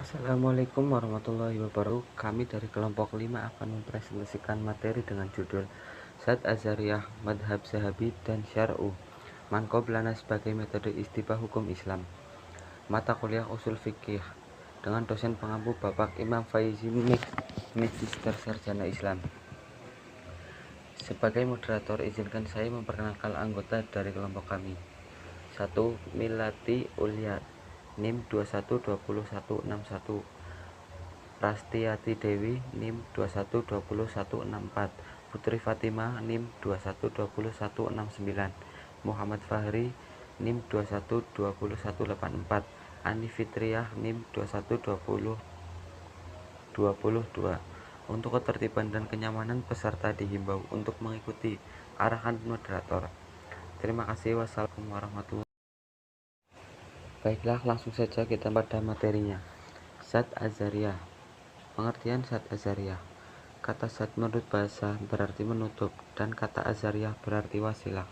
Assalamualaikum warahmatullahi wabarakatuh. Kami dari kelompok 5 akan mempresentasikan materi dengan judul Zat Azariyah, Madhab Zahabi dan Syar'u Manqoblana sebagai metode istibah hukum Islam. Mata kuliah usul fikih dengan dosen pengampu Bapak Imam Faizi, Magister Sarjana Islam. Sebagai moderator, izinkan saya memperkenalkan anggota dari kelompok kami. 1. Milati Ulia, NIM 212161. Prastiati Dewi, NIM 212164. Putri Fatimah, NIM 212169. Muhammad Fahri, NIM 212184. Ani Fitriah, NIM 212022. Untuk ketertiban dan kenyamanan peserta dihimbau untuk mengikuti arahan moderator. Terima kasih. Wassalamualaikum warahmatullahi wabarakatuh. Baiklah, langsung saja kita pada materinya. Zat Azariyah. Pengertian zat azariyah. Kata zat menurut bahasa berarti menutup, dan kata azariyah berarti wasilah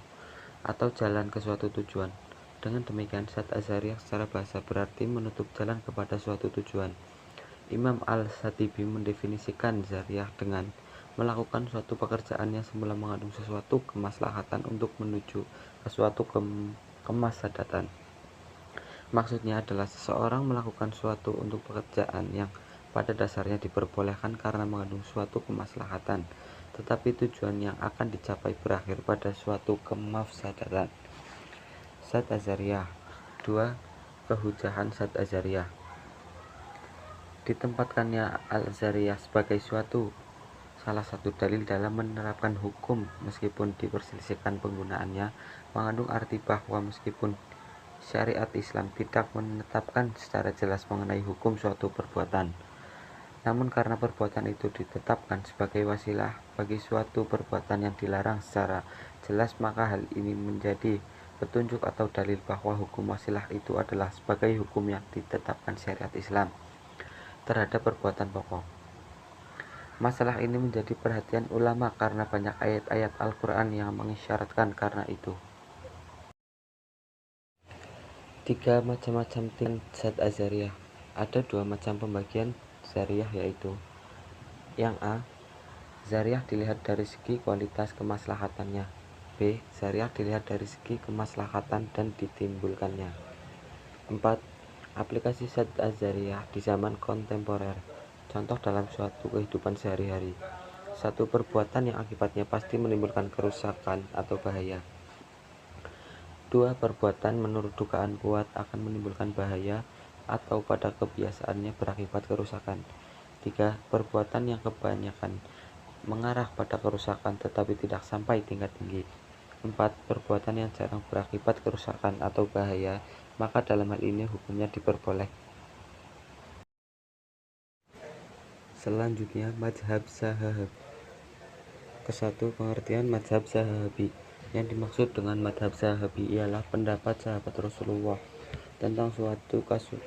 atau jalan ke suatu tujuan. Dengan demikian, zat azariyah secara bahasa berarti menutup jalan kepada suatu tujuan. Imam Al-Shatibi mendefinisikan zariyah dengan melakukan suatu pekerjaan yang semula mengandung sesuatu kemaslahatan untuk menuju ke suatu kemaslahatan. Maksudnya adalah seseorang melakukan suatu untuk pekerjaan yang pada dasarnya diperbolehkan karena mengandung suatu kemaslahatan, tetapi tujuan yang akan dicapai berakhir pada suatu kemafsadatan. Zat Azariyah. 2. Kehujahan zat Azariyah. Ditempatkannya Al-Azariyah sebagai salah satu dalil dalam menerapkan hukum meskipun diperselisihkan penggunaannya, mengandung arti bahwa meskipun syariat Islam tidak menetapkan secara jelas mengenai hukum suatu perbuatan, namun karena perbuatan itu ditetapkan sebagai wasilah bagi suatu perbuatan yang dilarang secara jelas, maka hal ini menjadi petunjuk atau dalil bahwa hukum wasilah itu adalah sebagai hukum yang ditetapkan syariat Islam terhadap perbuatan pokok. Masalah ini menjadi perhatian ulama karena banyak ayat-ayat Al-Quran yang mengisyaratkan karena itu. 3. Macam-macam tingkat zat azariyah. Ada 2 macam pembagian zariyah, yaitu yang A. Zariyah dilihat dari segi kualitas kemaslahatannya. B. Zariyah dilihat dari segi kemaslahatan dan ditimbulkannya. 4. Aplikasi zat azariyah di zaman kontemporer. Contoh dalam suatu kehidupan sehari-hari. 1. Perbuatan yang akibatnya pasti menimbulkan kerusakan atau bahaya. 2. Perbuatan menurut dugaan kuat akan menimbulkan bahaya atau pada kebiasaannya berakibat kerusakan. 3. Perbuatan yang kebanyakan mengarah pada kerusakan tetapi tidak sampai tingkat tinggi. 4. Perbuatan yang jarang berakibat kerusakan atau bahaya, maka dalam hal ini hukumnya diperboleh. Selanjutnya, mazhab Zahabi. Ke-1. Pengertian mazhab Zahabi. Yang dimaksud dengan mazhab Zahabi ialah pendapat sahabat Rasulullah tentang suatu kasus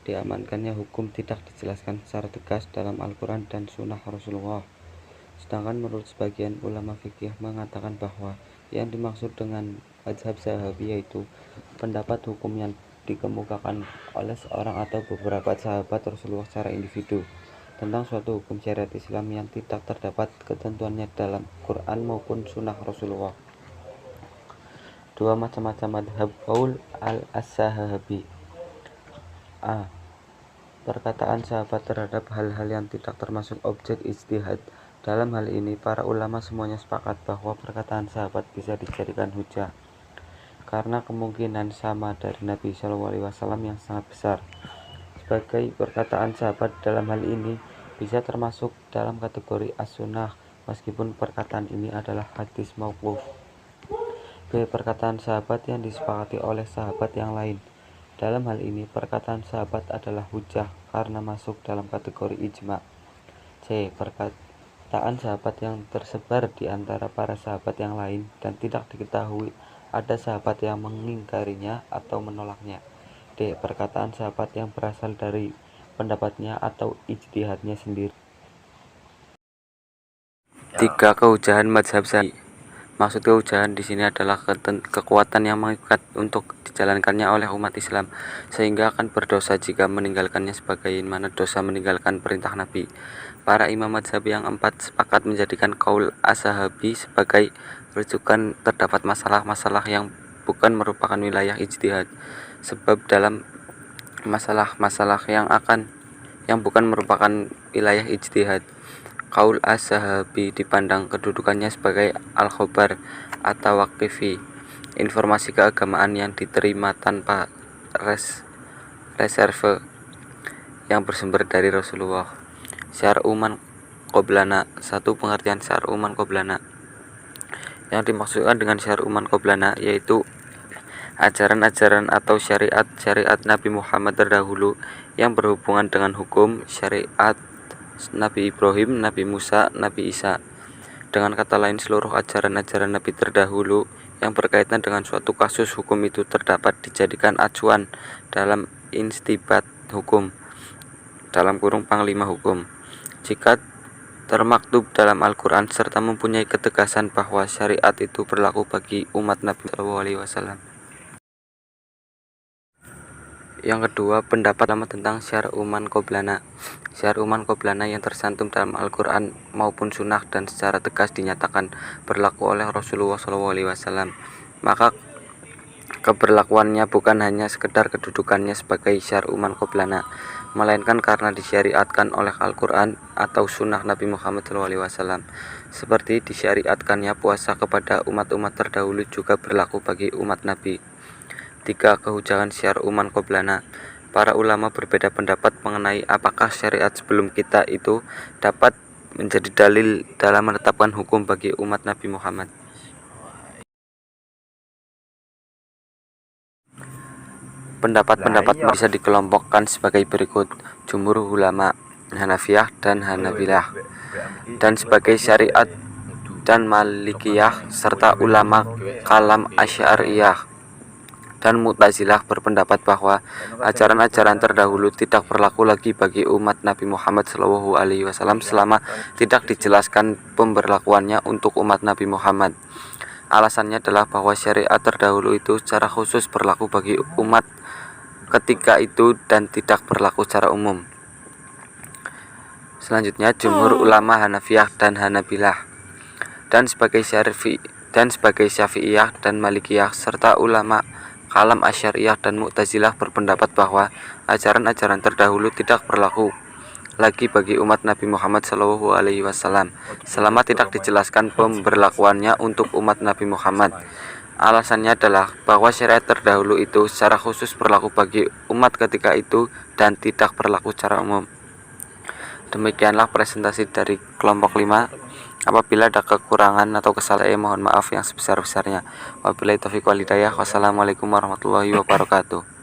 diamankannya hukum tidak dijelaskan secara tegas dalam Al-Quran dan Sunnah Rasulullah. Sedangkan menurut sebagian ulama fikih mengatakan bahwa yang dimaksud dengan mazhab Zahabi yaitu pendapat hukum yang dikemukakan oleh seorang atau beberapa sahabat Rasulullah secara individu tentang suatu hukum syariat Islam yang tidak terdapat ketentuannya dalam Quran maupun Sunnah Rasulullah. 2. Macam-macam madhab qaul al-Zahabi. A. Perkataan sahabat terhadap hal-hal yang tidak termasuk objek ijtihad. Dalam hal ini, para ulama semuanya sepakat bahwa perkataan sahabat bisa dijadikan hujah karena kemungkinan sama dari Nabi SAW yang sangat besar. Sebagai perkataan sahabat dalam hal ini bisa termasuk dalam kategori as-sunnah meskipun perkataan ini adalah hadis mauquf. B. Perkataan sahabat yang disepakati oleh sahabat yang lain. Dalam hal ini, perkataan sahabat adalah hujah karena masuk dalam kategori ijma. C. Perkataan sahabat yang tersebar di antara para sahabat yang lain dan tidak diketahui ada sahabat yang mengingkarinya atau menolaknya. D. Perkataan sahabat yang berasal dari pendapatnya atau ijtihadnya sendiri. 3. Kehujahan mazhab Zahabi. Maksud keujahan di sini adalah kekuatan yang mengikat untuk dijalankannya oleh umat Islam, sehingga akan berdosa jika meninggalkannya sebagaimana dosa meninggalkan perintah Nabi. Para imam mazhab yang empat sepakat menjadikan qaul as-sahabi sebagai rujukan terdapat masalah-masalah yang bukan merupakan wilayah ijtihad. Sebab dalam masalah-masalah yang bukan merupakan wilayah ijtihad, qaul as-sahabi dipandang kedudukannya sebagai al-khobar atau waqifi, informasi keagamaan yang diterima tanpa reserve yang bersumber dari Rasulullah. Syar'u man qoblana. Satu pengertian syar'u man qoblana. Yang dimaksudkan dengan syar'u man qoblana yaitu ajaran-ajaran atau syariat Nabi Muhammad terdahulu yang berhubungan dengan hukum syariat Nabi Ibrahim, Nabi Musa, Nabi Isa. Dengan kata lain, seluruh ajaran-ajaran Nabi terdahulu yang berkaitan dengan suatu kasus hukum itu terdapat dijadikan acuan dalam instibat hukum, dalam kurung panglima hukum, jika termaktub dalam Al-Quran serta mempunyai ketegasan bahwa syariat itu berlaku bagi umat Nabi SAW. Yang kedua, pendapat lama tentang syar'u man qoblana. Syar'u man qoblana yang tersantum dalam Al-Quran maupun sunnah dan secara tegas dinyatakan berlaku oleh Rasulullah SAW. Maka keberlakuannya bukan hanya sekedar kedudukannya sebagai syar'u man qoblana, melainkan karena disyariatkan oleh Al-Quran atau sunnah Nabi Muhammad SAW. Seperti disyariatkannya puasa kepada umat-umat terdahulu juga berlaku bagi umat Nabi. 3. Kehujahan syar'u man qoblana. Para ulama berbeda pendapat mengenai apakah syariat sebelum kita itu dapat menjadi dalil dalam menetapkan hukum bagi umat Nabi Muhammad. Pendapat-pendapat bisa dikelompokkan sebagai berikut: jumhur ulama, Hanafiyah dan Hanabilah, dan sebagai syariat dan Malikiyah, serta ulama kalam Asy'ariyah dan Mu'tazilah berpendapat bahwa ajaran-ajaran terdahulu tidak berlaku lagi bagi umat Nabi Muhammad SAW selama tidak dijelaskan pemberlakuannya untuk umat Nabi Muhammad. Alasannya adalah bahwa syariat terdahulu itu secara khusus berlaku bagi umat ketika itu dan tidak berlaku secara umum. Selanjutnya, jumhur ulama Hanafiyah dan Hanabilah, dan sebagai Syafi'iyah dan Malikiyah, serta ulama kalam Asy'ariyah dan Mu'tazilah berpendapat bahwa ajaran-ajaran terdahulu tidak berlaku lagi bagi umat Nabi Muhammad SAW selama tidak dijelaskan pemberlakuannya untuk umat Nabi Muhammad. Alasannya adalah bahwa syariat terdahulu itu secara khusus berlaku bagi umat ketika itu dan tidak berlaku secara umum. Demikianlah presentasi dari kelompok 5. Apabila ada kekurangan atau kesalahan, mohon maaf yang sebesar-besarnya. Wabillahi taufiq wal hidayah. Wassalamualaikum warahmatullahi wabarakatuh.